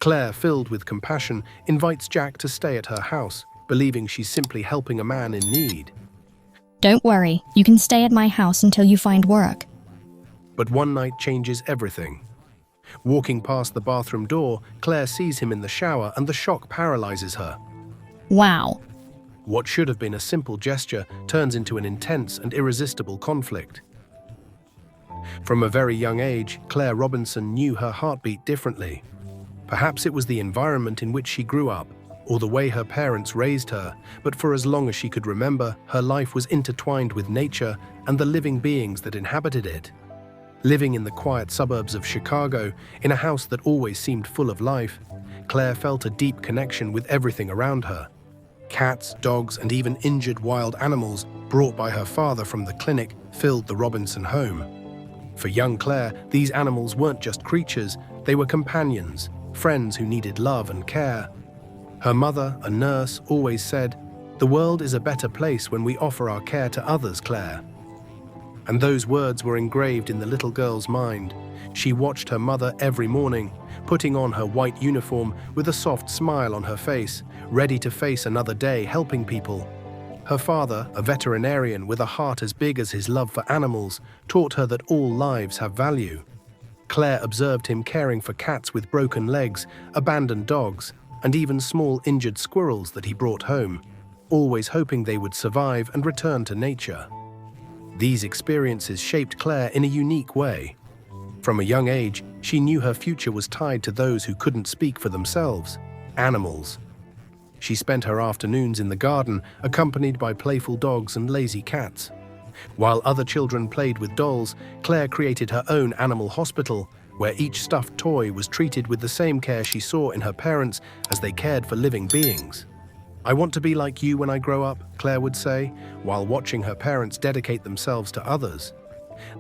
Claire, filled with compassion, invites Jack to stay at her house, believing she's simply helping a man in need. Don't worry, you can stay at my house until you find work. But one night changes everything. Walking past the bathroom door, Claire sees him in the shower and the shock paralyzes her. Wow. What should have been a simple gesture turns into an intense and irresistible conflict. From a very young age, Claire Robinson knew her heartbeat differently. Perhaps it was the environment in which she grew up, or the way her parents raised her, but for as long as she could remember, her life was intertwined with nature and the living beings that inhabited it. Living in the quiet suburbs of Chicago, in a house that always seemed full of life, Claire felt a deep connection with everything around her. Cats, dogs, and even injured wild animals brought by her father from the clinic filled the Robinson home. For young Claire, these animals weren't just creatures, they were companions, friends who needed love and care. Her mother, a nurse, always said, "The world is a better place when we offer our care to others, Claire." And those words were engraved in the little girl's mind. She watched her mother every morning, putting on her white uniform with a soft smile on her face, ready to face another day helping people. Her father, a veterinarian with a heart as big as his love for animals, taught her that all lives have value. Claire observed him caring for cats with broken legs, abandoned dogs, and even small injured squirrels that he brought home, always hoping they would survive and return to nature. These experiences shaped Claire in a unique way. From a young age, she knew her future was tied to those who couldn't speak for themselves, animals. She spent her afternoons in the garden, accompanied by playful dogs and lazy cats. While other children played with dolls, Claire created her own animal hospital, where each stuffed toy was treated with the same care she saw in her parents as they cared for living beings. "I want to be like you when I grow up," Claire would say, while watching her parents dedicate themselves to others.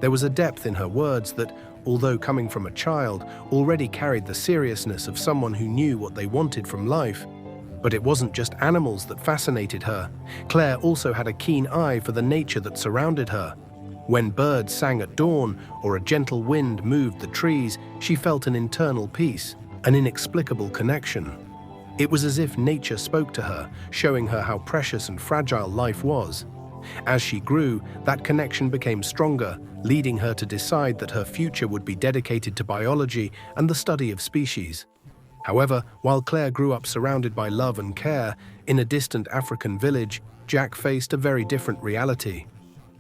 There was a depth in her words that, although coming from a child, already carried the seriousness of someone who knew what they wanted from life. But it wasn't just animals that fascinated her. Claire also had a keen eye for the nature that surrounded her. When birds sang at dawn or a gentle wind moved the trees, she felt an internal peace, an inexplicable connection. It was as if nature spoke to her, showing her how precious and fragile life was. As she grew, that connection became stronger, leading her to decide that her future would be dedicated to biology and the study of species. However, while Claire grew up surrounded by love and care, in a distant African village, Jack faced a very different reality.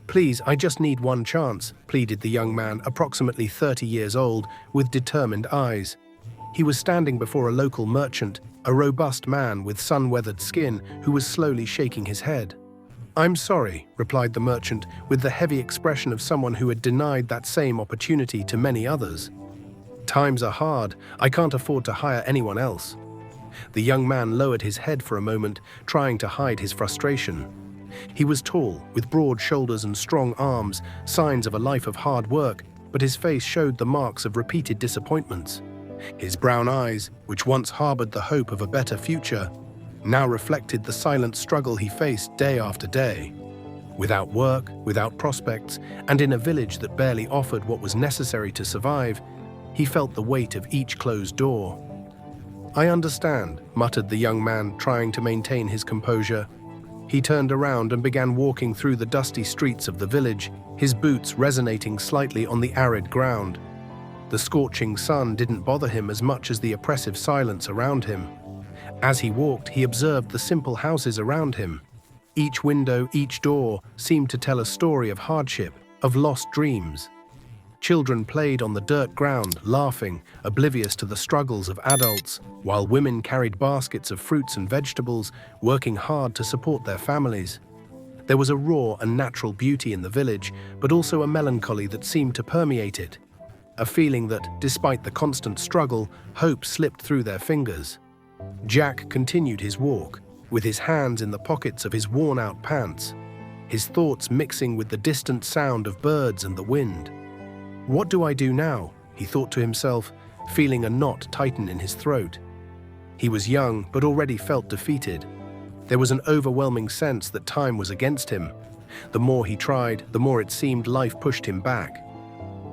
"Please, I just need one chance," pleaded the young man, approximately 30 years old, with determined eyes. He was standing before a local merchant, a robust man with sun-weathered skin who was slowly shaking his head. "I'm sorry," replied the merchant, with the heavy expression of someone who had denied that same opportunity to many others. "Times are hard. I can't afford to hire anyone else." The young man lowered his head for a moment, trying to hide his frustration. He was tall, with broad shoulders and strong arms, signs of a life of hard work, but his face showed the marks of repeated disappointments. His brown eyes, which once harbored the hope of a better future, now reflected the silent struggle he faced day after day. Without work, without prospects, and in a village that barely offered what was necessary to survive, he felt the weight of each closed door. "I understand," muttered the young man, trying to maintain his composure. He turned around and began walking through the dusty streets of the village, his boots resonating slightly on the arid ground. The scorching sun didn't bother him as much as the oppressive silence around him. As he walked, he observed the simple houses around him. Each window, each door seemed to tell a story of hardship, of lost dreams. Children played on the dirt ground, laughing, oblivious to the struggles of adults, while women carried baskets of fruits and vegetables, working hard to support their families. There was a raw and natural beauty in the village, but also a melancholy that seemed to permeate it. A feeling that, despite the constant struggle, hope slipped through their fingers. Jack continued his walk, with his hands in the pockets of his worn-out pants, his thoughts mixing with the distant sound of birds and the wind. "What do I do now?" he thought to himself, feeling a knot tighten in his throat. He was young, but already felt defeated. There was an overwhelming sense that time was against him. The more he tried, the more it seemed life pushed him back.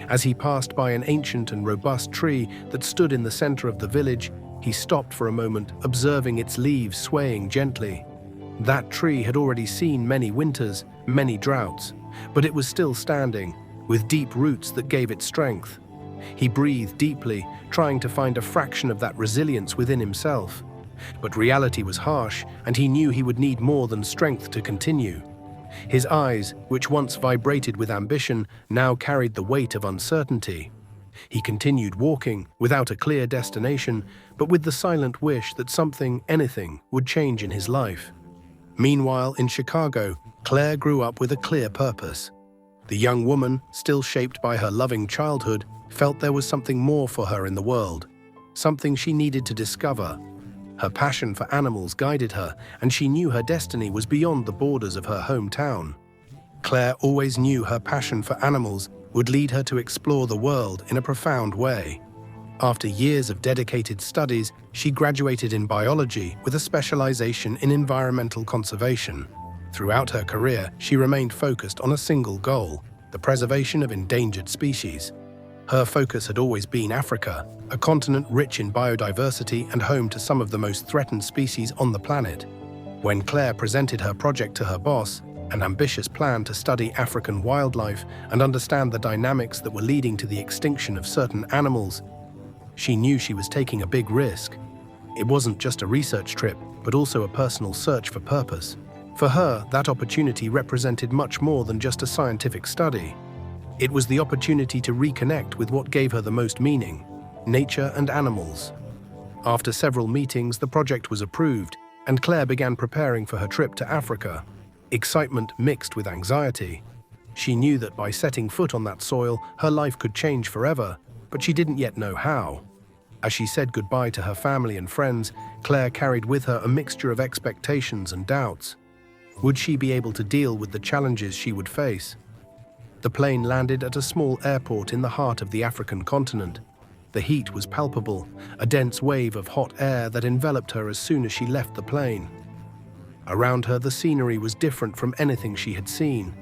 As he passed by an ancient and robust tree that stood in the center of the village, He stopped for a moment, observing its leaves swaying gently. That tree had already seen many winters, many droughts, but it was still standing, with deep roots that gave it strength. He breathed deeply, trying to find a fraction of that resilience within himself. But reality was harsh, and he knew he would need more than strength to continue. His eyes, which once vibrated with ambition, now carried the weight of uncertainty. He continued walking, without a clear destination, but with the silent wish that something, anything, would change in his life. Meanwhile, in Chicago, Claire grew up with a clear purpose. The young woman, still shaped by her loving childhood, felt there was something more for her in the world, something she needed to discover. Her passion for animals guided her, and she knew her destiny was beyond the borders of her hometown. Claire always knew her passion for animals would lead her to explore the world in a profound way. After years of dedicated studies, she graduated in biology with a specialization in environmental conservation. Throughout her career, she remained focused on a single goal: the preservation of endangered species. Her focus had always been Africa, a continent rich in biodiversity and home to some of the most threatened species on the planet. When Claire presented her project to her boss, an ambitious plan to study African wildlife and understand the dynamics that were leading to the extinction of certain animals, she knew she was taking a big risk. It wasn't just a research trip, but also a personal search for purpose. For her, that opportunity represented much more than just a scientific study. It was the opportunity to reconnect with what gave her the most meaning: nature and animals. After several meetings, the project was approved, and Claire began preparing for her trip to Africa. Excitement mixed with anxiety. She knew that by setting foot on that soil, her life could change forever, but she didn't yet know how. As she said goodbye to her family and friends, Claire carried with her a mixture of expectations and doubts. Would she be able to deal with the challenges she would face? The plane landed at a small airport in the heart of the African continent. The heat was palpable, a dense wave of hot air that enveloped her as soon as she left the plane. Around her, the scenery was different from anything she had seen.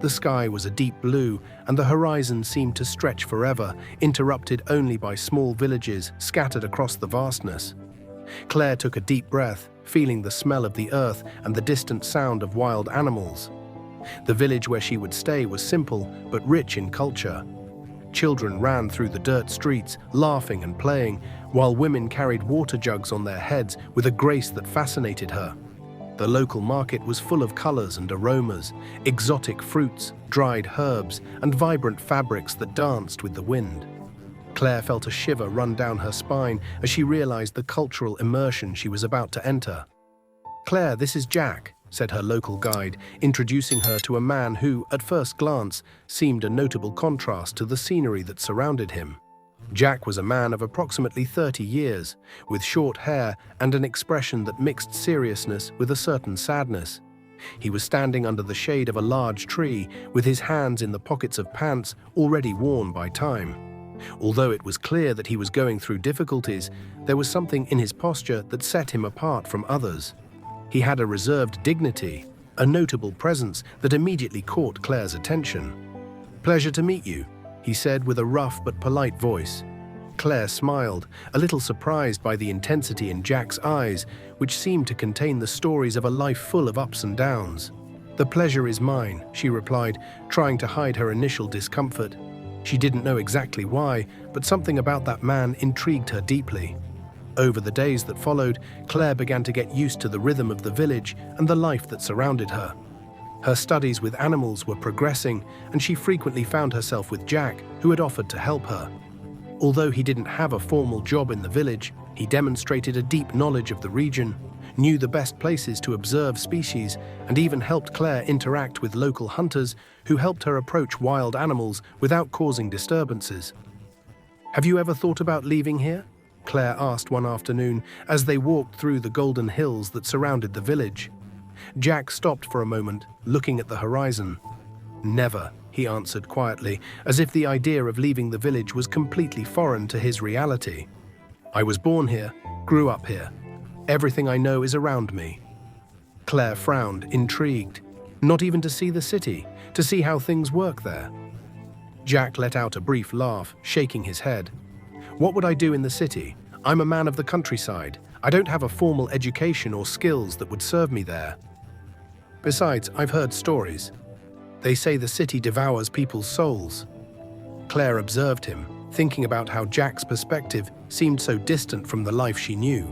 The sky was a deep blue, and the horizon seemed to stretch forever, interrupted only by small villages scattered across the vastness. Claire took a deep breath, feeling the smell of the earth and the distant sound of wild animals. The village where she would stay was simple, but rich in culture. Children ran through the dirt streets, laughing and playing, while women carried water jugs on their heads with a grace that fascinated her. The local market was full of colors and aromas, exotic fruits, dried herbs, and vibrant fabrics that danced with the wind. Claire felt a shiver run down her spine as she realized the cultural immersion she was about to enter. "Claire, this is Jack," said her local guide, introducing her to a man who, at first glance, seemed a notable contrast to the scenery that surrounded him. Jack was a man of approximately 30 years, with short hair and an expression that mixed seriousness with a certain sadness. He was standing under the shade of a large tree, with his hands in the pockets of pants already worn by time. Although it was clear that he was going through difficulties, there was something in his posture that set him apart from others. He had a reserved dignity, a notable presence that immediately caught Claire's attention. "Pleasure to meet you," he said with a rough but polite voice. Claire smiled, a little surprised by the intensity in Jack's eyes, which seemed to contain the stories of a life full of ups and downs. "The pleasure is mine," she replied, trying to hide her initial discomfort. She didn't know exactly why, but something about that man intrigued her deeply. Over the days that followed, Claire began to get used to the rhythm of the village and the life that surrounded her. Her studies with animals were progressing, and she frequently found herself with Jack, who had offered to help her. Although he didn't have a formal job in the village, he demonstrated a deep knowledge of the region, knew the best places to observe species, and even helped Claire interact with local hunters who helped her approach wild animals without causing disturbances. "Have you ever thought about leaving here?" Claire asked one afternoon as they walked through the golden hills that surrounded the village. Jack stopped for a moment, looking at the horizon. "Never," he answered quietly, as if the idea of leaving the village was completely foreign to his reality. "I was born here, grew up here. Everything I know is around me." Claire frowned, intrigued. Not even to see the city, to see how things work there. Jack let out a brief laugh, shaking his head. "What would I do in the city? I'm a man of the countryside. I don't have a formal education or skills that would serve me there. Besides, I've heard stories. They say the city devours people's souls." Claire observed him, thinking about how Jack's perspective seemed so distant from the life she knew.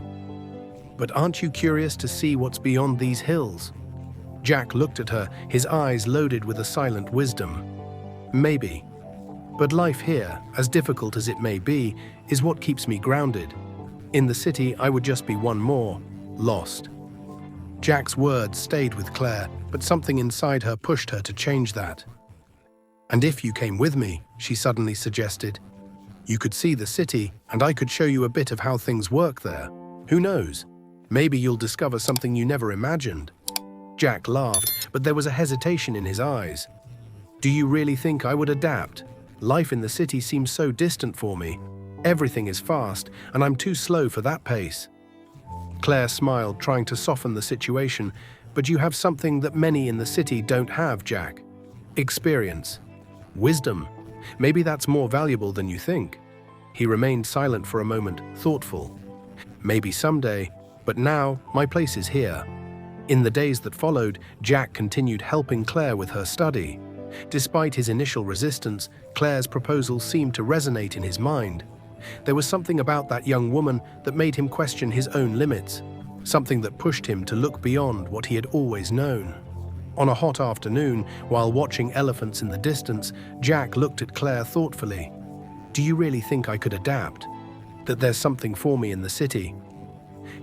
"But aren't you curious to see what's beyond these hills?" Jack looked at her, his eyes loaded with a silent wisdom. "Maybe. But life here, as difficult as it may be, is what keeps me grounded. In the city, I would just be one more, lost." Jack's words stayed with Claire, but something inside her pushed her to change that. "And if you came with me," she suddenly suggested, "you could see the city, and I could show you a bit of how things work there. Who knows? Maybe you'll discover something you never imagined." Jack laughed, but there was a hesitation in his eyes. "Do you really think I would adapt? Life in the city seems so distant for me. Everything is fast, and I'm too slow for that pace." Claire smiled, trying to soften the situation. "But you have something that many in the city don't have, Jack. Experience. Wisdom. Maybe that's more valuable than you think." He remained silent for a moment, thoughtful. "Maybe someday, but now my place is here." In the days that followed, Jack continued helping Claire with her study. Despite his initial resistance, Claire's proposal seemed to resonate in his mind. There was something about that young woman that made him question his own limits, something that pushed him to look beyond what he had always known. On a hot afternoon, while watching elephants in the distance, Jack looked at Claire thoughtfully. "Do you really think I could adapt? That there's something for me in the city?"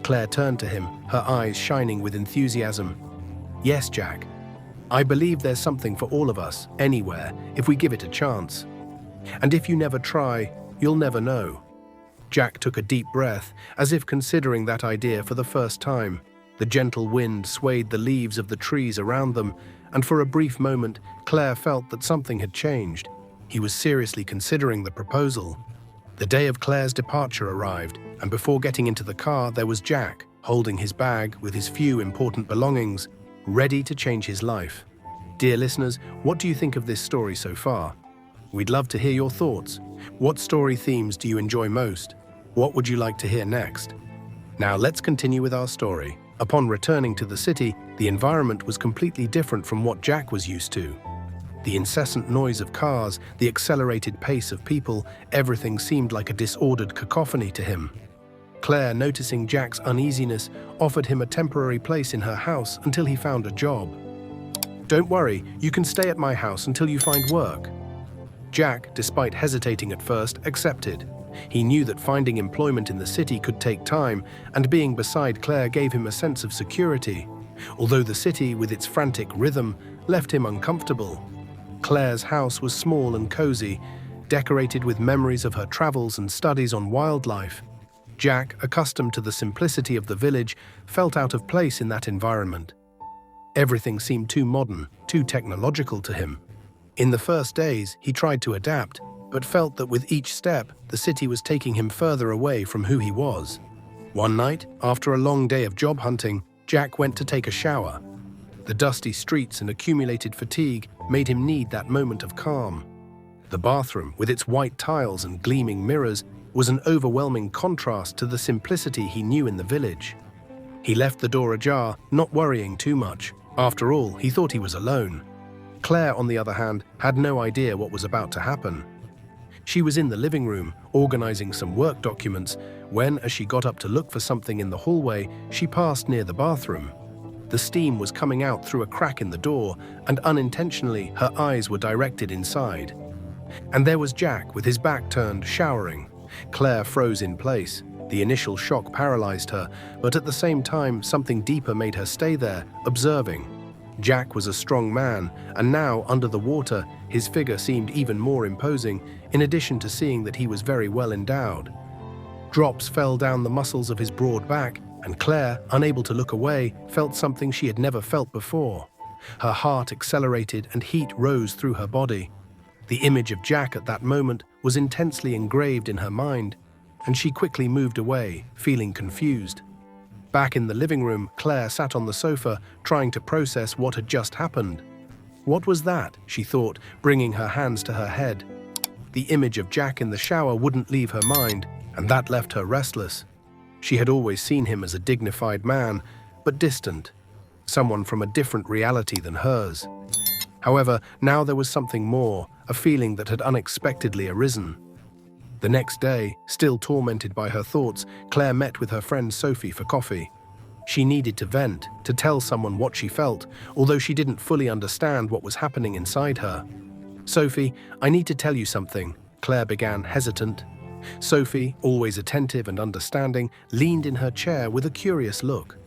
Claire turned to him, her eyes shining with enthusiasm. "Yes, Jack. I believe there's something for all of us, anywhere, if we give it a chance. And if you never try, you'll never know." Jack took a deep breath, as if considering that idea for the first time. The gentle wind swayed the leaves of the trees around them, and for a brief moment, Claire felt that something had changed. He was seriously considering the proposal. The day of Claire's departure arrived, and before getting into the car, there was Jack, holding his bag with his few important belongings, ready to change his life. Dear listeners, what do you think of this story so far? We'd love to hear your thoughts. What story themes do you enjoy most? What would you like to hear next? Now let's continue with our story. Upon returning to the city, the environment was completely different from what Jack was used to. The incessant noise of cars, the accelerated pace of people, everything seemed like a disordered cacophony to him. Claire, noticing Jack's uneasiness, offered him a temporary place in her house until he found a job. "Don't worry, you can stay at my house until you find work." Jack, despite hesitating at first, accepted. He knew that finding employment in the city could take time, and being beside Claire gave him a sense of security, although the city, with its frantic rhythm, left him uncomfortable. Claire's house was small and cozy, decorated with memories of her travels and studies on wildlife. Jack, accustomed to the simplicity of the village, felt out of place in that environment. Everything seemed too modern, too technological to him. In the first days, he tried to adapt, but felt that with each step, the city was taking him further away from who he was. One night, after a long day of job hunting, Jack went to take a shower. The dusty streets and accumulated fatigue made him need that moment of calm. The bathroom, with its white tiles and gleaming mirrors, was an overwhelming contrast to the simplicity he knew in the village. He left the door ajar, not worrying too much. After all, he thought he was alone. Claire, on the other hand, had no idea what was about to happen. She was in the living room, organizing some work documents, when, as she got up to look for something in the hallway, she passed near the bathroom. The steam was coming out through a crack in the door, and unintentionally, her eyes were directed inside. And there was Jack, with his back turned, showering. Claire froze in place. The initial shock paralyzed her, but at the same time, something deeper made her stay there, observing. Jack was a strong man, and now, under the water, his figure seemed even more imposing, in addition to seeing that he was very well endowed. Drops fell down the muscles of his broad back, and Claire, unable to look away, felt something she had never felt before. Her heart accelerated and heat rose through her body. The image of Jack at that moment was intensely engraved in her mind, and she quickly moved away, feeling confused. Back in the living room, Claire sat on the sofa, trying to process what had just happened. What was that, she thought, bringing her hands to her head. The image of Jack in the shower wouldn't leave her mind, and that left her restless. She had always seen him as a dignified man, but distant, someone from a different reality than hers. However, now there was something more, a feeling that had unexpectedly arisen. The next day, still tormented by her thoughts, Claire met with her friend Sophie for coffee. She needed to vent, to tell someone what she felt, although she didn't fully understand what was happening inside her. "Sophie, I need to tell you something," Claire began, hesitant. Sophie, always attentive and understanding, leaned in her chair with a curious look.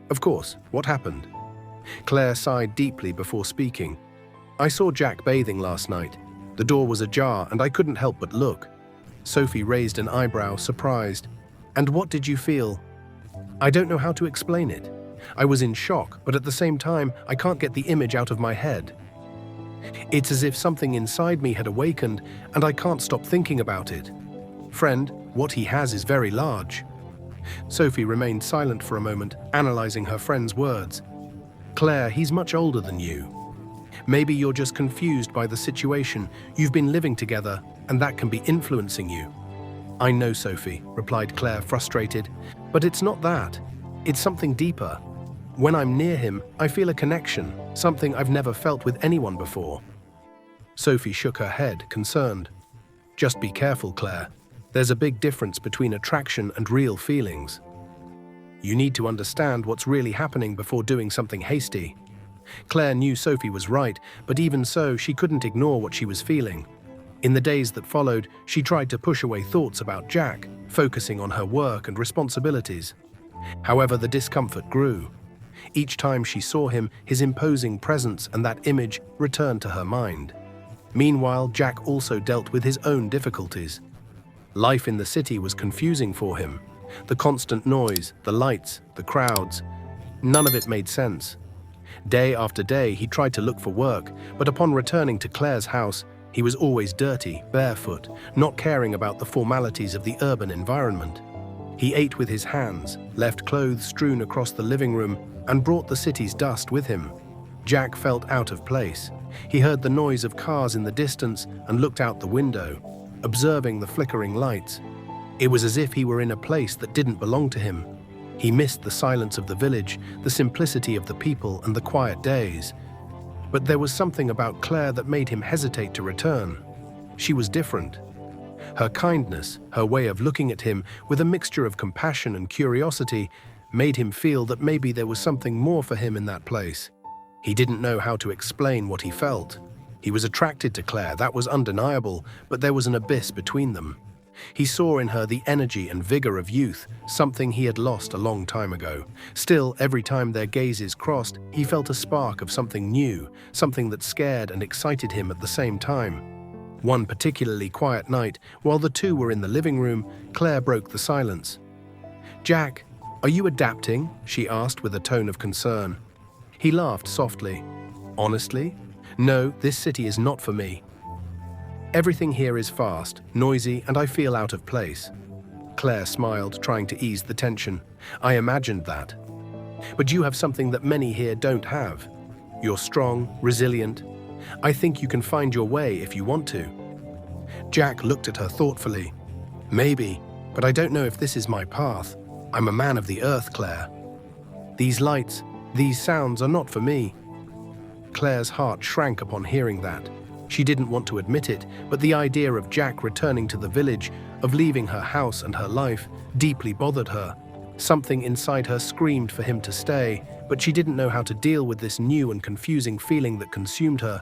"Of course, what happened?" Claire sighed deeply before speaking. "I saw Jack bathing last night. The door was ajar and I couldn't help but look." Sophie raised an eyebrow, surprised. "And what did you feel?" "I don't know how to explain it. I was in shock, but at the same time, I can't get the image out of my head. It's as if something inside me had awakened, and I can't stop thinking about it. Friend, what he has is very large." Sophie remained silent for a moment, analyzing her friend's words. "Claire, he's much older than you. Maybe you're just confused by the situation. You've been living together, and that can be influencing you." "I know, Sophie," replied Claire, frustrated. "But it's not that. It's something deeper. When I'm near him, I feel a connection, something I've never felt with anyone before." Sophie shook her head, concerned. "Just be careful, Claire. There's a big difference between attraction and real feelings. You need to understand what's really happening before doing something hasty." Claire knew Sophie was right, but even so, she couldn't ignore what she was feeling. In the days that followed, she tried to push away thoughts about Jack, focusing on her work and responsibilities. However, the discomfort grew. Each time she saw him, his imposing presence and that image returned to her mind. Meanwhile, Jack also dealt with his own difficulties. Life in the city was confusing for him. The constant noise, the lights, the crowds, none of it made sense. Day after day, he tried to look for work, but upon returning to Claire's house, he was always dirty, barefoot, not caring about the formalities of the urban environment. He ate with his hands, left clothes strewn across the living room, and brought the city's dust with him. Jack felt out of place. He heard the noise of cars in the distance and looked out the window, observing the flickering lights. It was as if he were in a place that didn't belong to him. He missed the silence of the village, the simplicity of the people, and the quiet days. But there was something about Claire that made him hesitate to return. She was different. Her kindness, her way of looking at him with a mixture of compassion and curiosity, made him feel that maybe there was something more for him in that place. He didn't know how to explain what he felt. He was attracted to Claire, that was undeniable, but there was an abyss between them. He saw in her the energy and vigor of youth, something he had lost a long time ago. Still, every time their gazes crossed, he felt a spark of something new, something that scared and excited him at the same time. One particularly quiet night, while the two were in the living room, Claire broke the silence. "Jack, are you adapting?" she asked with a tone of concern. He laughed softly. "Honestly? No, this city is not for me. Everything here is fast, noisy, and I feel out of place." Claire smiled, trying to ease the tension. "I imagined that. But you have something that many here don't have. You're strong, resilient. I think you can find your way if you want to." Jack looked at her thoughtfully. "Maybe, but I don't know if this is my path. I'm a man of the earth, Claire. These lights, these sounds are not for me." Claire's heart shrank upon hearing that. She didn't want to admit it, but the idea of Jack returning to the village, of leaving her house and her life, deeply bothered her. Something inside her screamed for him to stay, but she didn't know how to deal with this new and confusing feeling that consumed her.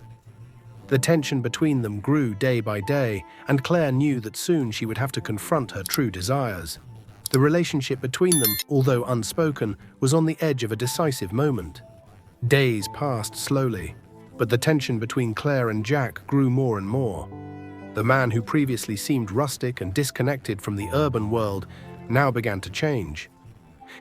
The tension between them grew day by day, and Claire knew that soon she would have to confront her true desires. The relationship between them, although unspoken, was on the edge of a decisive moment. Days passed slowly, but the tension between Claire and Jack grew more and more. The man who previously seemed rustic and disconnected from the urban world now began to change.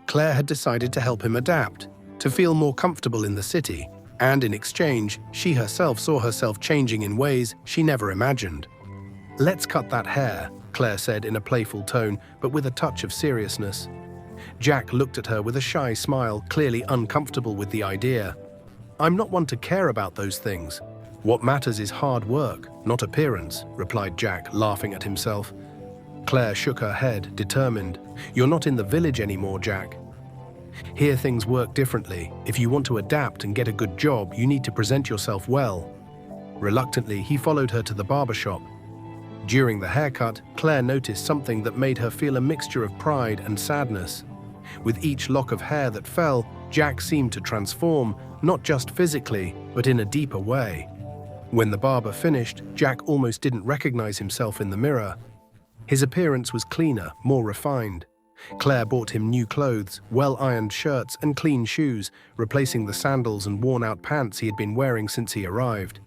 Claire had decided to help him adapt, to feel more comfortable in the city, and in exchange, she herself saw herself changing in ways she never imagined. "Let's cut that hair," Claire said in a playful tone, but with a touch of seriousness. Jack looked at her with a shy smile, clearly uncomfortable with the idea. "I'm not one to care about those things. What matters is hard work, not appearance," replied Jack, laughing at himself. Claire shook her head, determined. You're not in the village anymore, Jack. Here things work differently. If you want to adapt and get a good job, you need to present yourself well. Reluctantly, he followed her to the barber shop. During the haircut, Claire noticed something that made her feel a mixture of pride and sadness. With each lock of hair that fell, Jack seemed to transform, not just physically, but in a deeper way. When the barber finished, Jack almost didn't recognize himself in the mirror. His appearance was cleaner, more refined. Claire bought him new clothes, well-ironed shirts and clean shoes, replacing the sandals and worn-out pants he had been wearing since he arrived.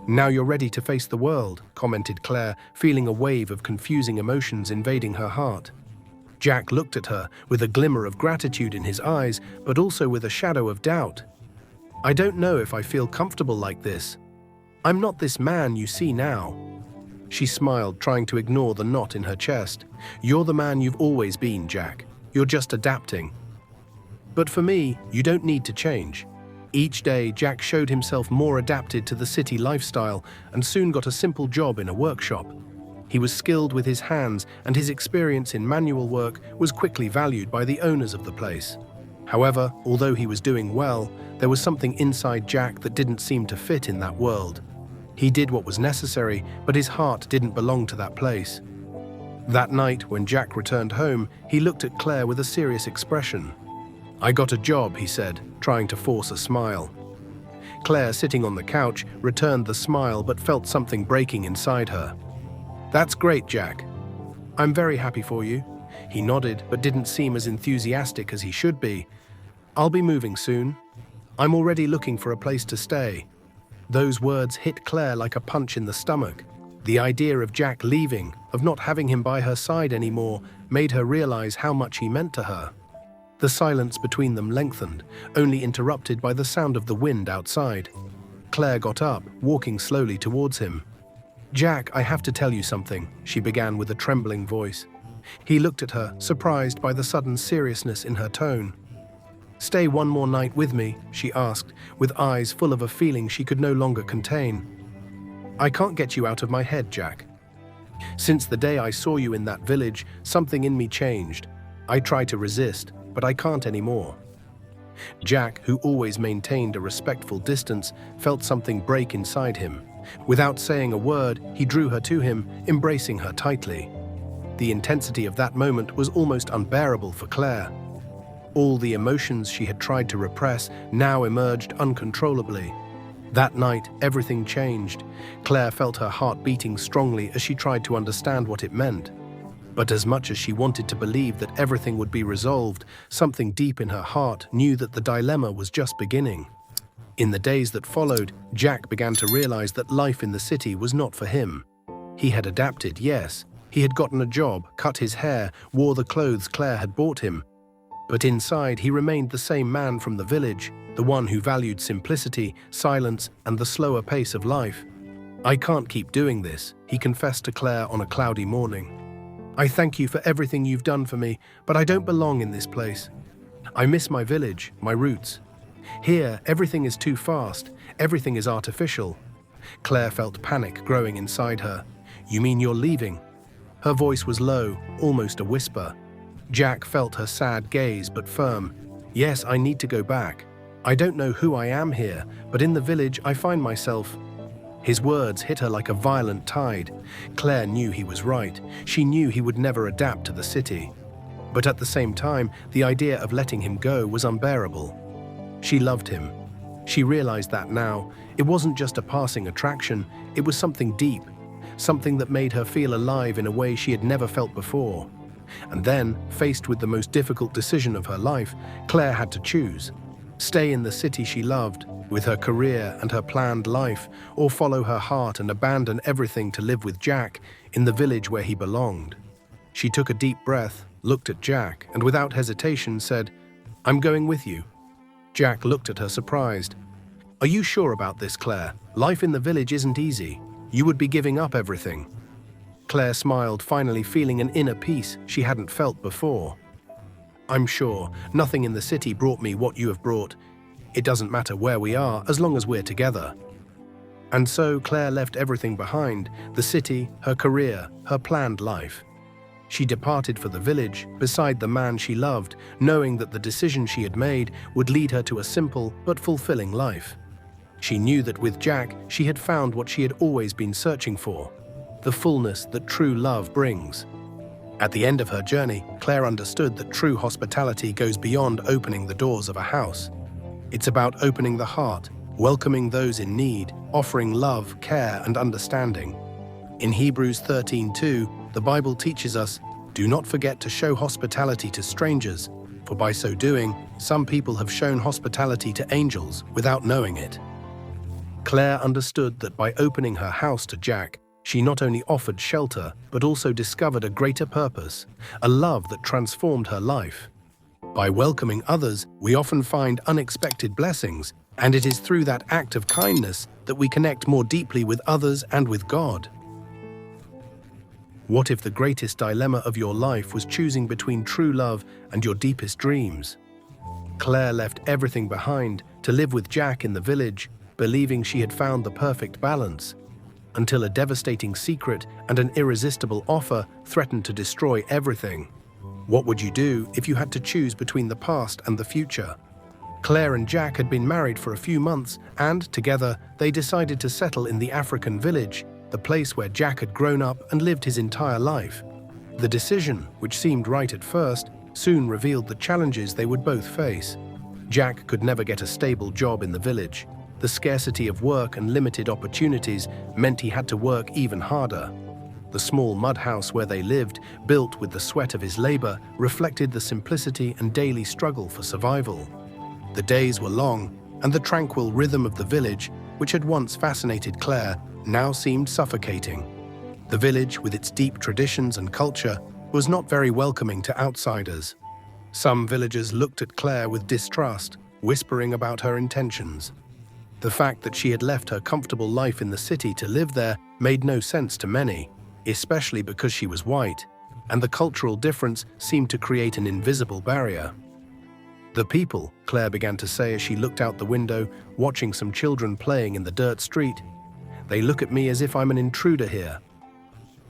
"Now you're ready to face the world," commented Claire, feeling a wave of confusing emotions invading her heart. Jack looked at her with a glimmer of gratitude in his eyes, but also with a shadow of doubt. "I don't know if I feel comfortable like this. I'm not this man you see now." She smiled, trying to ignore the knot in her chest. "You're the man you've always been, Jack. You're just adapting. But for me, you don't need to change." Each day, Jack showed himself more adapted to the city lifestyle and soon got a simple job in a workshop. He was skilled with his hands, and his experience in manual work was quickly valued by the owners of the place. However, although he was doing well, there was something inside Jack that didn't seem to fit in that world. He did what was necessary, but his heart didn't belong to that place. That night, when Jack returned home, he looked at Claire with a serious expression. "I got a job," he said, trying to force a smile. Claire, sitting on the couch, returned the smile but felt something breaking inside her. "That's great, Jack. I'm very happy for you." He nodded, but didn't seem as enthusiastic as he should be. "I'll be moving soon. I'm already looking for a place to stay." Those words hit Claire like a punch in the stomach. The idea of Jack leaving, of not having him by her side anymore, made her realize how much he meant to her. The silence between them lengthened, only interrupted by the sound of the wind outside. Claire got up, walking slowly towards him. "Jack, I have to tell you something," she began with a trembling voice. He looked at her, surprised by the sudden seriousness in her tone. "Stay one more night with me?" she asked, with eyes full of a feeling she could no longer contain. "I can't get you out of my head, Jack. Since the day I saw you in that village, something in me changed. I try to resist, but I can't anymore." Jack, who always maintained a respectful distance, felt something break inside him. Without saying a word, he drew her to him, embracing her tightly. The intensity of that moment was almost unbearable for Claire. All the emotions she had tried to repress now emerged uncontrollably. That night, everything changed. Claire felt her heart beating strongly as she tried to understand what it meant. But as much as she wanted to believe that everything would be resolved, something deep in her heart knew that the dilemma was just beginning. In the days that followed, Jack began to realize that life in the city was not for him. He had adapted, yes. He had gotten a job, cut his hair, wore the clothes Claire had bought him. But inside, he remained the same man from the village, the one who valued simplicity, silence, and the slower pace of life. "I can't keep doing this," he confessed to Claire on a cloudy morning. "I thank you for everything you've done for me, but I don't belong in this place. I miss my village, my roots. Here, everything is too fast, everything is artificial." Claire felt panic growing inside her. "You mean you're leaving?" Her voice was low, almost a whisper. Jack felt her sad gaze, but firm. "Yes, I need to go back. I don't know who I am here, but in the village I find myself." His words hit her like a violent tide. Claire knew he was right. She knew he would never adapt to the city. But at the same time, the idea of letting him go was unbearable. She loved him. She realized that now. It wasn't just a passing attraction, it was something deep, something that made her feel alive in a way she had never felt before. And then, faced with the most difficult decision of her life, Claire had to choose. Stay in the city she loved, with her career and her planned life, or follow her heart and abandon everything to live with Jack in the village where he belonged. She took a deep breath, looked at Jack, and without hesitation said, "I'm going with you." Jack looked at her surprised. "Are you sure about this, Claire? Life in the village isn't easy. You would be giving up everything." Claire smiled, finally feeling an inner peace she hadn't felt before. "I'm sure. Nothing in the city brought me what you have brought. It doesn't matter where we are as long as we're together." And so Claire left everything behind, the city, her career, her planned life. She departed for the village, beside the man she loved, knowing that the decision she had made would lead her to a simple but fulfilling life. She knew that with Jack, she had found what she had always been searching for, the fullness that true love brings. At the end of her journey, Claire understood that true hospitality goes beyond opening the doors of a house. It's about opening the heart, welcoming those in need, offering love, care, and understanding. In Hebrews 13:2, the Bible teaches us, "Do not forget to show hospitality to strangers, for by so doing, some people have shown hospitality to angels without knowing it." Claire understood that by opening her house to Jack, she not only offered shelter, but also discovered a greater purpose, a love that transformed her life. By welcoming others, we often find unexpected blessings, and it is through that act of kindness that we connect more deeply with others and with God. What if the greatest dilemma of your life was choosing between true love and your deepest dreams? Claire left everything behind to live with Jack in the village, believing she had found the perfect balance, until a devastating secret and an irresistible offer threatened to destroy everything. What would you do if you had to choose between the past and the future? Claire and Jack had been married for a few months, and together they decided to settle in the African village, the place where Jack had grown up and lived his entire life. The decision, which seemed right at first, soon revealed the challenges they would both face. Jack could never get a stable job in the village. The scarcity of work and limited opportunities meant he had to work even harder. The small mud house where they lived, built with the sweat of his labor, reflected the simplicity and daily struggle for survival. The days were long, and the tranquil rhythm of the village, which had once fascinated Claire, now seemed suffocating. The village, with its deep traditions and culture, was not very welcoming to outsiders. Some villagers looked at Claire with distrust, whispering about her intentions. The fact that she had left her comfortable life in the city to live there made no sense to many, especially because she was white, and the cultural difference seemed to create an invisible barrier. "The people," Claire began to say as she looked out the window, watching some children playing in the dirt street, "they look at me as if I'm an intruder here."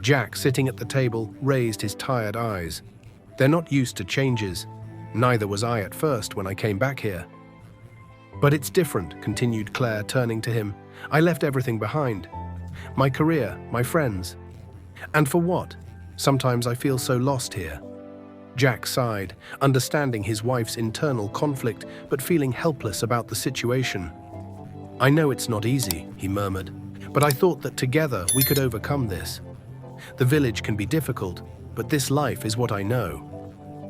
Jack, sitting at the table, raised his tired eyes. "They're not used to changes. Neither was I at first when I came back here." "But it's different," continued Claire, turning to him. "I left everything behind. My career, my friends. And for what? Sometimes I feel so lost here." Jack sighed, understanding his wife's internal conflict, but feeling helpless about the situation. "I know it's not easy," he murmured, "but I thought that together we could overcome this. The village can be difficult, but this life is what I know.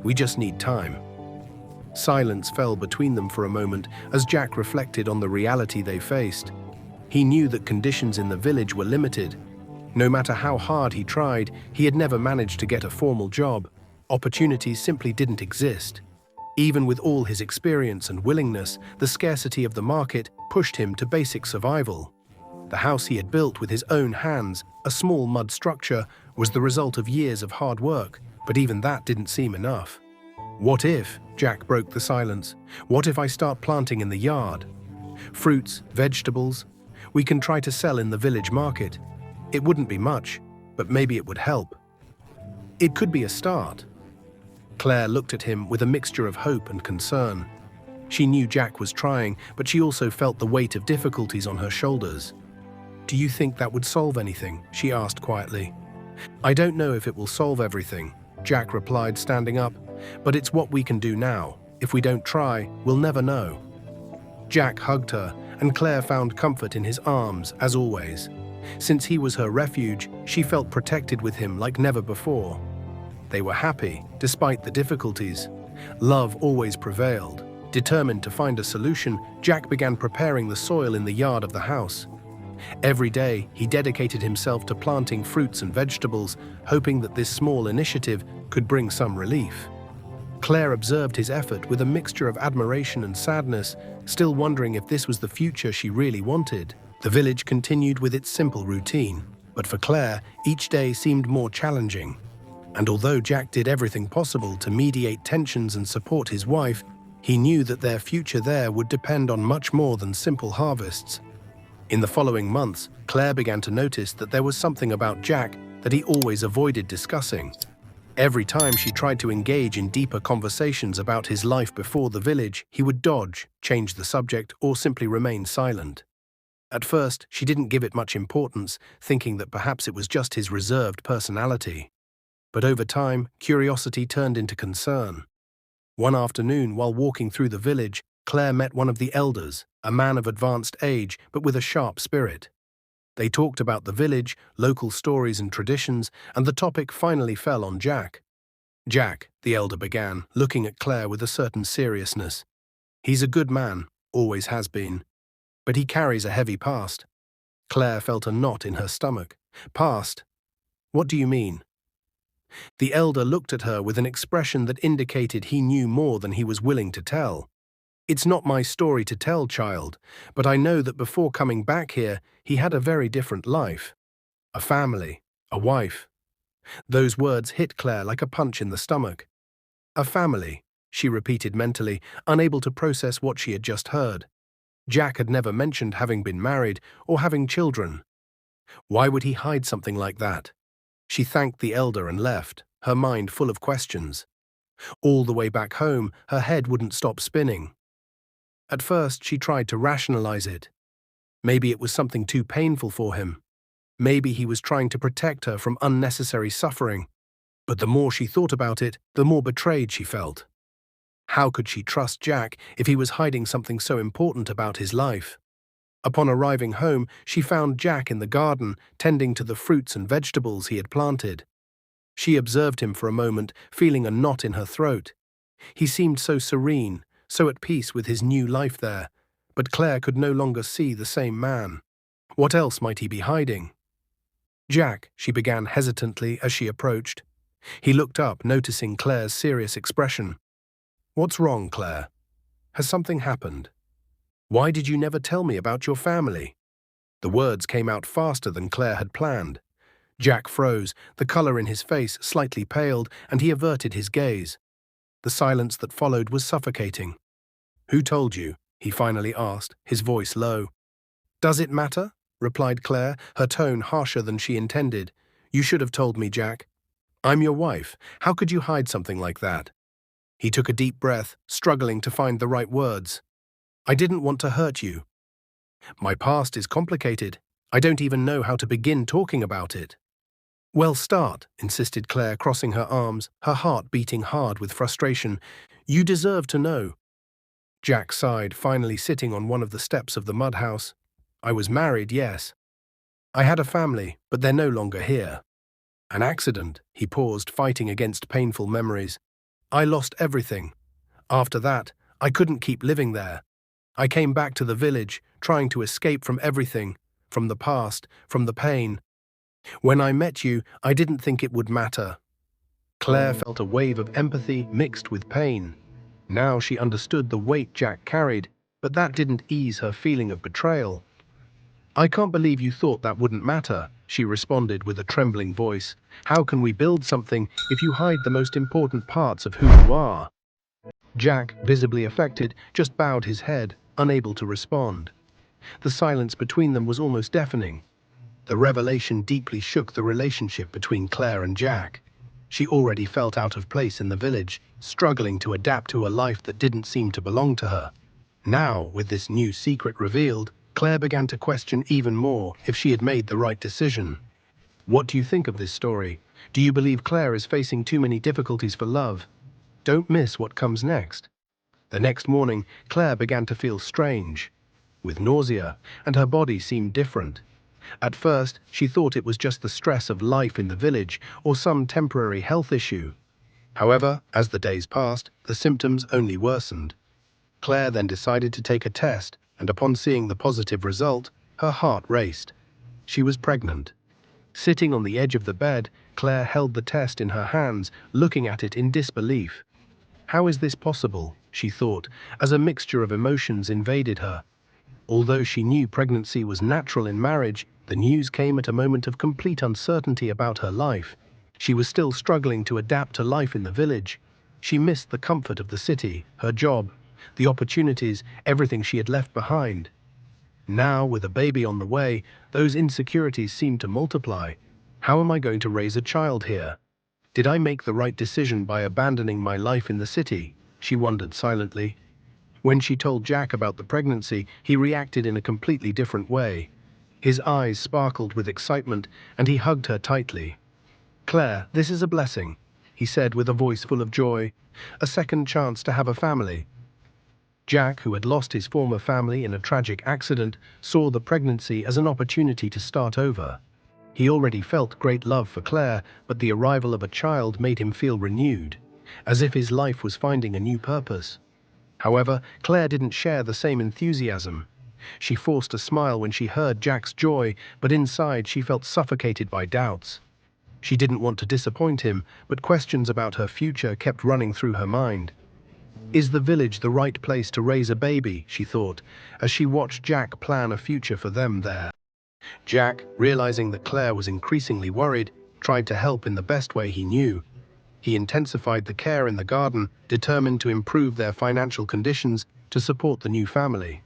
We just need time." Silence fell between them for a moment as Jack reflected on the reality they faced. He knew that conditions in the village were limited. No matter how hard he tried, he had never managed to get a formal job. Opportunities simply didn't exist. Even with all his experience and willingness, the scarcity of the market pushed him to basic survival. The house he had built with his own hands, a small mud structure, was the result of years of hard work, but even that didn't seem enough. "What if," Jack broke the silence, "what if I start planting in the yard? Fruits, vegetables. We can try to sell in the village market. It wouldn't be much, but maybe it would help. It could be a start." Claire looked at him with a mixture of hope and concern. She knew Jack was trying, but she also felt the weight of difficulties on her shoulders. "Do you think that would solve anything?" she asked quietly. "I don't know if it will solve everything," Jack replied, standing up, "but it's what we can do now. If we don't try, we'll never know." Jack hugged her, and Claire found comfort in his arms, as always. Since he was her refuge, she felt protected with him like never before. They were happy, despite the difficulties. Love always prevailed. Determined to find a solution, Jack began preparing the soil in the yard of the house. Every day, he dedicated himself to planting fruits and vegetables, hoping that this small initiative could bring some relief. Claire observed his effort with a mixture of admiration and sadness, still wondering if this was the future she really wanted. The village continued with its simple routine, but for Claire, each day seemed more challenging. And although Jack did everything possible to mediate tensions and support his wife, he knew that their future there would depend on much more than simple harvests. In the following months, Claire began to notice that there was something about Jack that he always avoided discussing. Every time she tried to engage in deeper conversations about his life before the village, he would dodge, change the subject, or simply remain silent. At first, she didn't give it much importance, thinking that perhaps it was just his reserved personality. But over time, curiosity turned into concern. One afternoon, while walking through the village, Claire met one of the elders, a man of advanced age but with a sharp spirit. They talked about the village, local stories and traditions, and the topic finally fell on Jack. Jack, the elder began, looking at Claire with a certain seriousness. He's a good man, always has been. But he carries a heavy past. Claire felt a knot in her stomach. Past? What do you mean? The elder looked at her with an expression that indicated he knew more than he was willing to tell. It's not my story to tell, child, but I know that before coming back here, he had a very different life. A family, a wife. Those words hit Claire like a punch in the stomach. A family, she repeated mentally, unable to process what she had just heard. Jack had never mentioned having been married or having children. Why would he hide something like that? She thanked the elder and left, her mind full of questions. All the way back home, her head wouldn't stop spinning. At first, she tried to rationalize it. Maybe it was something too painful for him. Maybe he was trying to protect her from unnecessary suffering. But the more she thought about it, the more betrayed she felt. How could she trust Jack if he was hiding something so important about his life? Upon arriving home, she found Jack in the garden, tending to the fruits and vegetables he had planted. She observed him for a moment, feeling a knot in her throat. He seemed so serene, so at peace with his new life there, but Claire could no longer see the same man. What else might he be hiding? Jack, she began hesitantly as she approached. He looked up, noticing Claire's serious expression. What's wrong, Claire? Has something happened? Why did you never tell me about your family? The words came out faster than Claire had planned. Jack froze, the color in his face slightly paled, and he averted his gaze. The silence that followed was suffocating. Who told you? He finally asked, his voice low. Does it matter? Replied Claire, her tone harsher than she intended. You should have told me, Jack. I'm your wife. How could you hide something like that? He took a deep breath, struggling to find the right words. I didn't want to hurt you. My past is complicated. I don't even know how to begin talking about it. Well, start, insisted Claire, crossing her arms, her heart beating hard with frustration. You deserve to know. Jack sighed, finally sitting on one of the steps of the mud house. I was married, yes. I had a family, but they're no longer here. An accident, he paused, fighting against painful memories. I lost everything. After that, I couldn't keep living there. I came back to the village, trying to escape from everything, from the past, from the pain. When I met you, I didn't think it would matter. Claire felt a wave of empathy mixed with pain. Now she understood the weight Jack carried, but that didn't ease her feeling of betrayal. I can't believe you thought that wouldn't matter, she responded with a trembling voice. How can we build something if you hide the most important parts of who you are? Jack, visibly affected, just bowed his head, unable to respond. The silence between them was almost deafening. The revelation deeply shook the relationship between Claire and Jack. She already felt out of place in the village, struggling to adapt to a life that didn't seem to belong to her. Now, with this new secret revealed, Claire began to question even more if she had made the right decision. What do you think of this story? Do you believe Claire is facing too many difficulties for love? Don't miss what comes next. The next morning, Claire began to feel strange, with nausea, and her body seemed different. At first, she thought it was just the stress of life in the village or some temporary health issue. However, as the days passed, the symptoms only worsened. Claire then decided to take a test, and upon seeing the positive result, her heart raced. She was pregnant. Sitting on the edge of the bed, Claire held the test in her hands, looking at it in disbelief. How is this possible, she thought, as a mixture of emotions invaded her. Although she knew pregnancy was natural in marriage, the news came at a moment of complete uncertainty about her life. She was still struggling to adapt to life in the village. She missed the comfort of the city, her job, the opportunities, everything she had left behind. Now, with a baby on the way, those insecurities seemed to multiply. How am I going to raise a child here? Did I make the right decision by abandoning my life in the city? She wondered silently. When she told Jack about the pregnancy, he reacted in a completely different way. His eyes sparkled with excitement, and he hugged her tightly. "Claire, this is a blessing," he said with a voice full of joy. "A second chance to have a family." Jack, who had lost his former family in a tragic accident, saw the pregnancy as an opportunity to start over. He already felt great love for Claire, but the arrival of a child made him feel renewed, as if his life was finding a new purpose. However, Claire didn't share the same enthusiasm. She forced a smile when she heard Jack's joy, but inside she felt suffocated by doubts. She didn't want to disappoint him, but questions about her future kept running through her mind. Is the village the right place to raise a baby, she thought, as she watched Jack plan a future for them there. Jack, realizing that Claire was increasingly worried, tried to help in the best way he knew. He intensified the care in the garden, determined to improve their financial conditions to support the new family.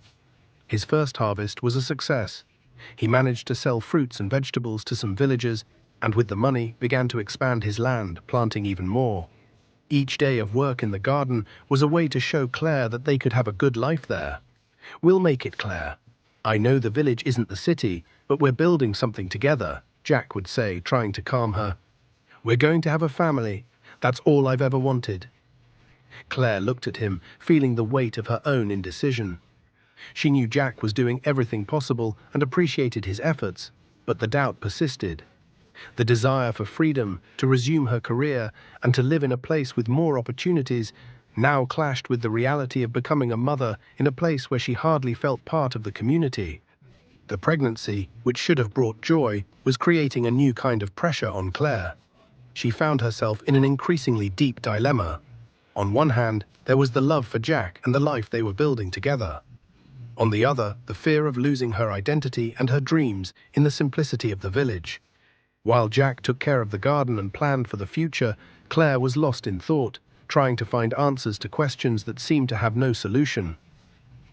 His first harvest was a success. He managed to sell fruits and vegetables to some villagers, and with the money began to expand his land, planting even more. Each day of work in the garden was a way to show Claire that they could have a good life there. "We'll make it, Claire. I know the village isn't the city, but we're building something together," Jack would say, trying to calm her. "We're going to have a family. That's all I've ever wanted." Claire looked at him, feeling the weight of her own indecision. She knew Jack was doing everything possible and appreciated his efforts, but the doubt persisted. The desire for freedom, to resume her career, and to live in a place with more opportunities now clashed with the reality of becoming a mother in a place where she hardly felt part of the community. The pregnancy, which should have brought joy, was creating a new kind of pressure on Claire. She found herself in an increasingly deep dilemma. On one hand, there was the love for Jack and the life they were building together. On the other, the fear of losing her identity and her dreams in the simplicity of the village. While Jack took care of the garden and planned for the future, Claire was lost in thought, trying to find answers to questions that seemed to have no solution.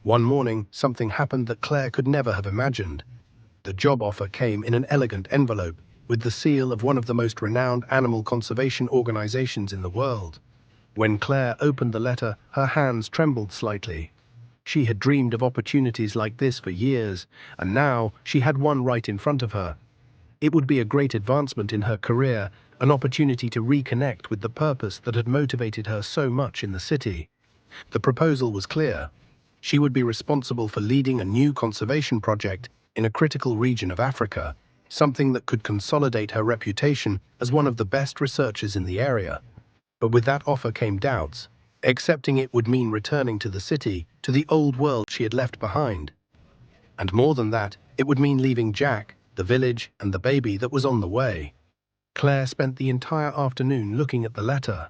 One morning, something happened that Claire could never have imagined. The job offer came in an elegant envelope, with the seal of one of the most renowned animal conservation organizations in the world. When Claire opened the letter, her hands trembled slightly. She had dreamed of opportunities like this for years, and now she had one right in front of her. It would be a great advancement in her career, an opportunity to reconnect with the purpose that had motivated her so much in the city. The proposal was clear. She would be responsible for leading a new conservation project in a critical region of Africa, something that could consolidate her reputation as one of the best researchers in the area. But with that offer came doubts. Accepting it would mean returning to the city, to the old world she had left behind. And more than that, it would mean leaving Jack, the village, and the baby that was on the way. Claire spent the entire afternoon looking at the letter.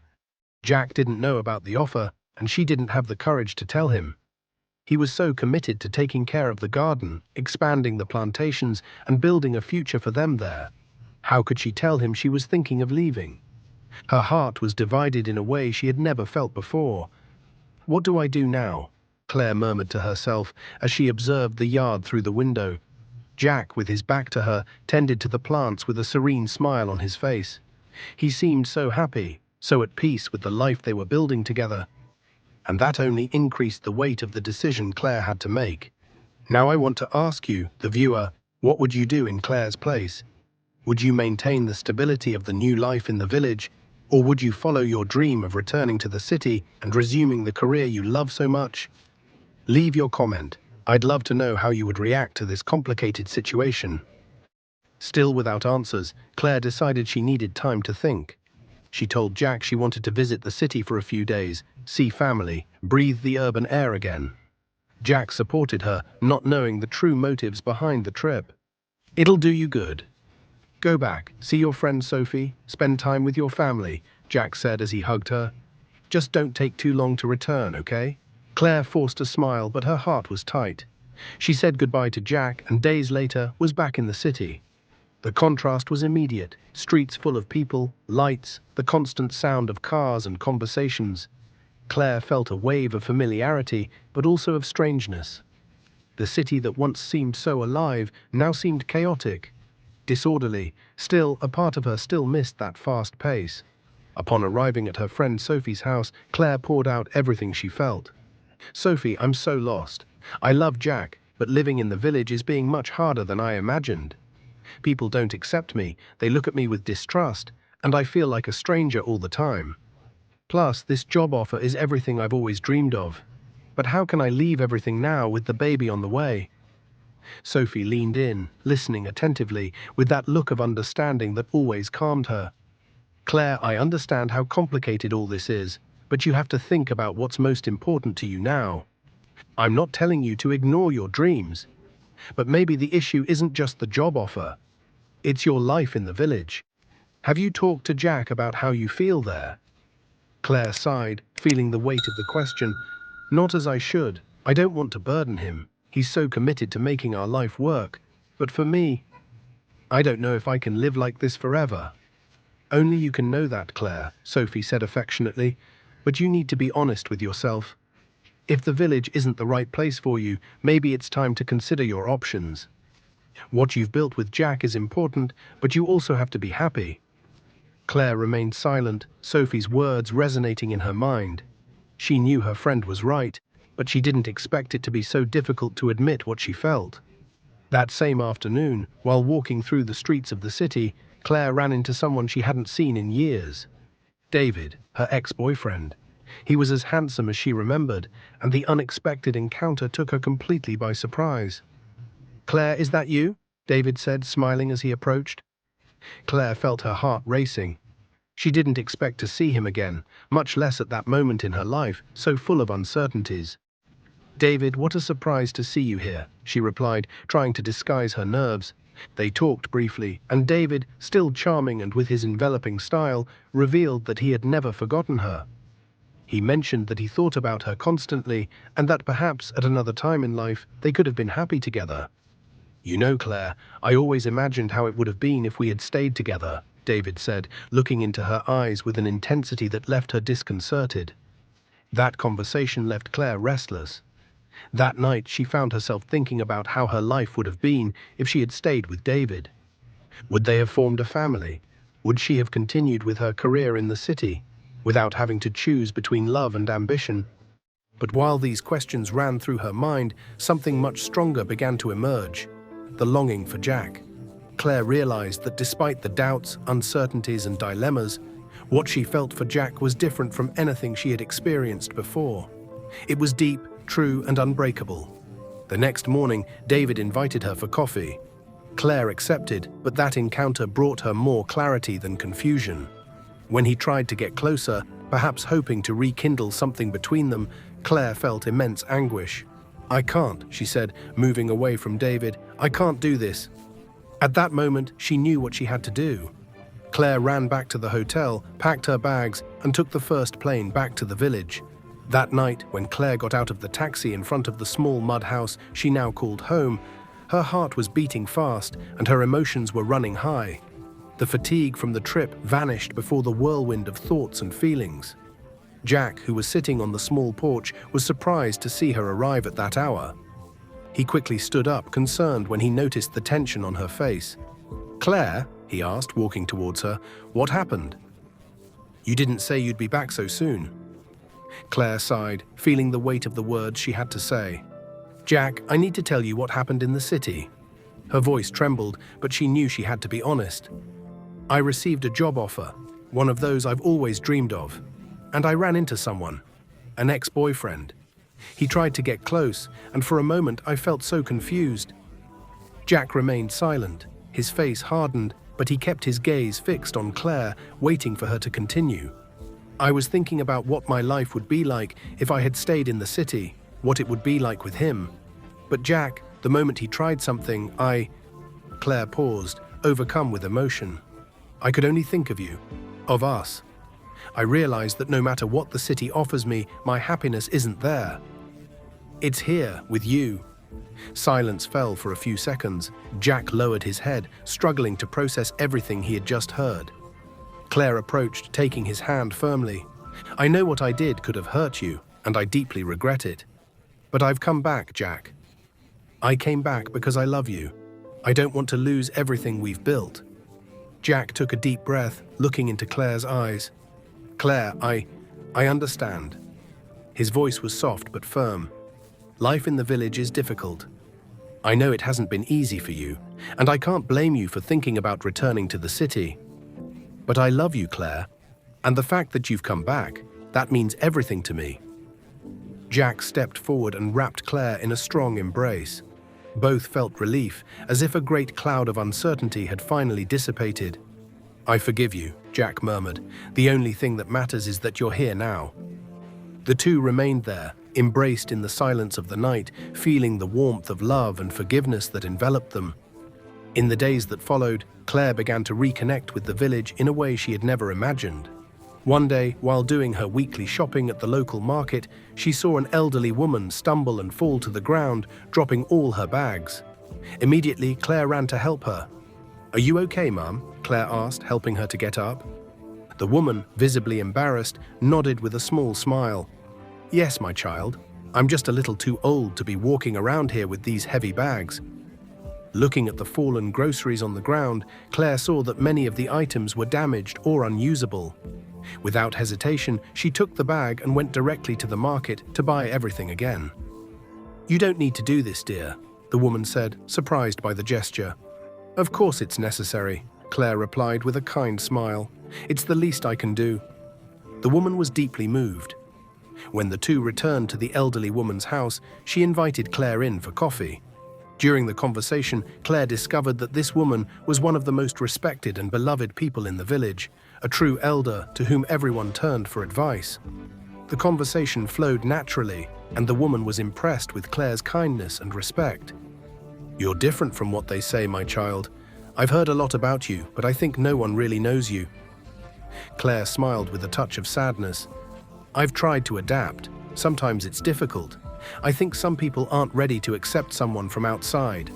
Jack didn't know about the offer, and she didn't have the courage to tell him. He was so committed to taking care of the garden, expanding the plantations, and building a future for them there. How could she tell him she was thinking of leaving? Her heart was divided in a way she had never felt before. "What do I do now?" Claire murmured to herself as she observed the yard through the window. Jack, with his back to her, tended to the plants with a serene smile on his face. He seemed so happy, so at peace with the life they were building together. And that only increased the weight of the decision Claire had to make. Now I want to ask you, the viewer, what would you do in Claire's place? Would you maintain the stability of the new life in the village, or would you follow your dream of returning to the city and resuming the career you love so much? Leave your comment. I'd love to know how you would react to this complicated situation. Still without answers, Claire decided she needed time to think. She told Jack she wanted to visit the city for a few days, see family, breathe the urban air again. Jack supported her, not knowing the true motives behind the trip. "It'll do you good. Go back, see your friend Sophie, spend time with your family," Jack said as he hugged her. "Just don't take too long to return, okay?" Claire forced a smile, but her heart was tight. She said goodbye to Jack and days later was back in the city. The contrast was immediate, streets full of people, lights, the constant sound of cars and conversations. Claire felt a wave of familiarity, but also of strangeness. The city that once seemed so alive now seemed chaotic, disorderly. Still, a part of her still missed that fast pace. Upon arriving at her friend Sophie's house, Claire poured out everything she felt. "Sophie, I'm so lost. I love Jack, but living in the village is being much harder than I imagined. People don't accept me, they look at me with distrust, and I feel like a stranger all the time. Plus, this job offer is everything I've always dreamed of. But how can I leave everything now with the baby on the way?" Sophie leaned in, listening attentively, with that look of understanding that always calmed her. "Claire, I understand how complicated all this is, but you have to think about what's most important to you now. I'm not telling you to ignore your dreams, but maybe the issue isn't just the job offer. It's your life in the village. Have you talked to Jack about how you feel there?" Claire sighed, feeling the weight of the question. "Not as I should. I don't want to burden him. He's so committed to making our life work. But for me, I don't know if I can live like this forever." "Only you can know that, Claire," Sophie said affectionately. "But you need to be honest with yourself. If the village isn't the right place for you, maybe it's time to consider your options. What you've built with Jack is important, but you also have to be happy." Claire remained silent, Sophie's words resonating in her mind. She knew her friend was right, but she didn't expect it to be so difficult to admit what she felt. That same afternoon, while walking through the streets of the city, Claire ran into someone she hadn't seen in years. David, her ex-boyfriend. He was as handsome as she remembered, and the unexpected encounter took her completely by surprise. "Claire, is that you?" David said, smiling as he approached. Claire felt her heart racing. She didn't expect to see him again, much less at that moment in her life, so full of uncertainties. "David, what a surprise to see you here," she replied, trying to disguise her nerves. They talked briefly, and David, still charming and with his enveloping style, revealed that he had never forgotten her. He mentioned that he thought about her constantly, and that perhaps at another time in life they could have been happy together. "You know, Claire, I always imagined how it would have been if we had stayed together," David said, looking into her eyes with an intensity that left her disconcerted. That conversation left Claire restless. That night she found herself thinking about how her life would have been if she had stayed with David. Would they have formed a family? Would she have continued with her career in the city, without having to choose between love and ambition? But while these questions ran through her mind, something much stronger began to emerge: the longing for Jack. Claire realized that despite the doubts, uncertainties, and dilemmas, what she felt for Jack was different from anything she had experienced before. It was deep, true, and unbreakable. The next morning, David invited her for coffee. Claire accepted, but that encounter brought her more clarity than confusion. When he tried to get closer, perhaps hoping to rekindle something between them, Claire felt immense anguish. "I can't," she said, moving away from David. "I can't do this." At that moment, she knew what she had to do. Claire ran back to the hotel, packed her bags, and took the first plane back to the village. That night, when Claire got out of the taxi in front of the small mud house she now called home, her heart was beating fast and her emotions were running high. The fatigue from the trip vanished before the whirlwind of thoughts and feelings. Jack, who was sitting on the small porch, was surprised to see her arrive at that hour. He quickly stood up, concerned when he noticed the tension on her face. "Claire," he asked, walking towards her, "what happened? You didn't say you'd be back so soon." Claire sighed, feeling the weight of the words she had to say. "Jack, I need to tell you what happened in the city." Her voice trembled, but she knew she had to be honest. "I received a job offer, one of those I've always dreamed of. And I ran into someone, an ex-boyfriend. He tried to get close, and for a moment I felt so confused." Jack remained silent, his face hardened, but he kept his gaze fixed on Claire, waiting for her to continue. "I was thinking about what my life would be like if I had stayed in the city, what it would be like with him. But Jack, the moment he tried something, Claire paused, overcome with emotion. "I could only think of you, of us. I realized that no matter what the city offers me, my happiness isn't there. It's here, with you." Silence fell for a few seconds. Jack lowered his head, struggling to process everything he had just heard. Claire approached, taking his hand firmly. "I know what I did could have hurt you, and I deeply regret it. But I've come back, Jack. I came back because I love you. I don't want to lose everything we've built." Jack took a deep breath, looking into Claire's eyes. Claire, I understand. His voice was soft but firm. Life in the village is difficult. I know it hasn't been easy for you, and I can't blame you for thinking about returning to the city. But I love you, Claire, and the fact that you've come back, that means everything to me. Jack stepped forward and wrapped Claire in a strong embrace. Both felt relief, as if a great cloud of uncertainty had finally dissipated. I forgive you, Jack murmured. The only thing that matters is that you're here now. The two remained there, embraced in the silence of the night, feeling the warmth of love and forgiveness that enveloped them. In the days that followed, Claire began to reconnect with the village in a way she had never imagined. One day, while doing her weekly shopping at the local market, she saw an elderly woman stumble and fall to the ground, dropping all her bags. Immediately, Claire ran to help her. "Are you okay, Mum?" Claire asked, helping her to get up. The woman, visibly embarrassed, nodded with a small smile. "Yes, my child. I'm just a little too old to be walking around here with these heavy bags." Looking at the fallen groceries on the ground, Claire saw that many of the items were damaged or unusable. Without hesitation, she took the bag and went directly to the market to buy everything again. "You don't need to do this, dear," the woman said, surprised by the gesture. "Of course it's necessary," Claire replied with a kind smile. "It's the least I can do." The woman was deeply moved. When the two returned to the elderly woman's house, she invited Claire in for coffee. During the conversation, Claire discovered that this woman was one of the most respected and beloved people in the village, a true elder to whom everyone turned for advice. The conversation flowed naturally, and the woman was impressed with Claire's kindness and respect. "You're different from what they say, my child. I've heard a lot about you, but I think no one really knows you." Claire smiled with a touch of sadness. "I've tried to adapt. Sometimes it's difficult. I think some people aren't ready to accept someone from outside."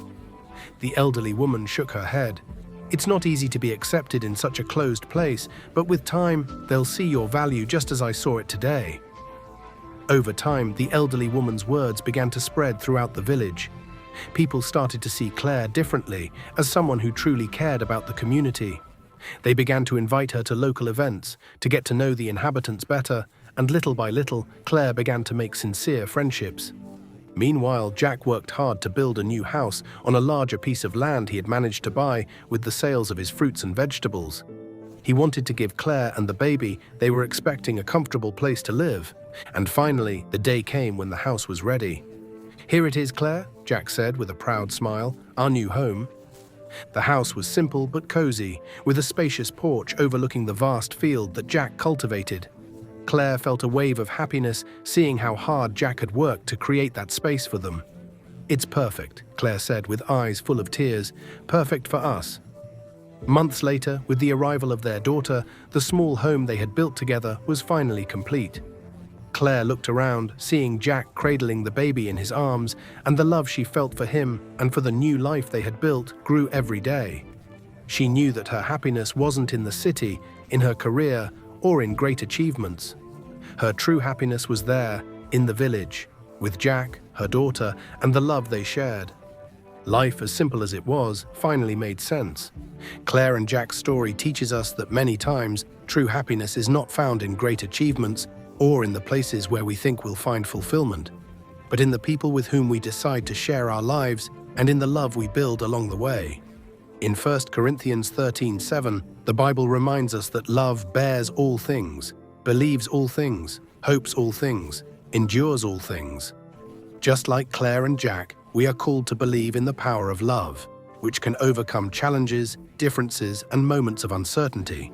The elderly woman shook her head. "It's not easy to be accepted in such a closed place, but with time, they'll see your value just as I saw it today." Over time, the elderly woman's words began to spread throughout the village. People started to see Claire differently, as someone who truly cared about the community. They began to invite her to local events, to get to know the inhabitants better, and little by little, Claire began to make sincere friendships. Meanwhile, Jack worked hard to build a new house on a larger piece of land he had managed to buy with the sales of his fruits and vegetables. He wanted to give Claire and the baby they were expecting a comfortable place to live, and finally, the day came when the house was ready. "Here it is, Claire," Jack said with a proud smile, "our new home." The house was simple but cozy, with a spacious porch overlooking the vast field that Jack cultivated. Claire felt a wave of happiness seeing how hard Jack had worked to create that space for them. "It's perfect," Claire said with eyes full of tears, "perfect for us." Months later, with the arrival of their daughter, the small home they had built together was finally complete. Claire looked around, seeing Jack cradling the baby in his arms, and the love she felt for him and for the new life they had built grew every day. She knew that her happiness wasn't in the city, in her career, or in great achievements. Her true happiness was there, in the village, with Jack, her daughter, and the love they shared. Life, as simple as it was, finally made sense. Claire and Jack's story teaches us that many times, true happiness is not found in great achievements or in the places where we think we'll find fulfillment, but in the people with whom we decide to share our lives and in the love we build along the way. In 1 Corinthians 13:7, the Bible reminds us that love bears all things, believes all things, hopes all things, endures all things. Just like Claire and Jack, we are called to believe in the power of love, which can overcome challenges, differences, and moments of uncertainty.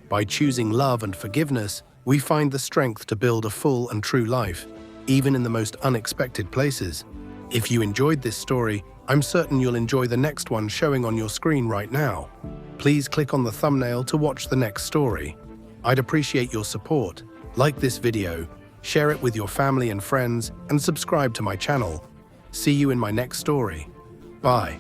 By choosing love and forgiveness, we find the strength to build a full and true life, even in the most unexpected places. If you enjoyed this story, I'm certain you'll enjoy the next one showing on your screen right now. Please click on the thumbnail to watch the next story. I'd appreciate your support. Like this video, share it with your family and friends, and subscribe to my channel. See you in my next story. Bye.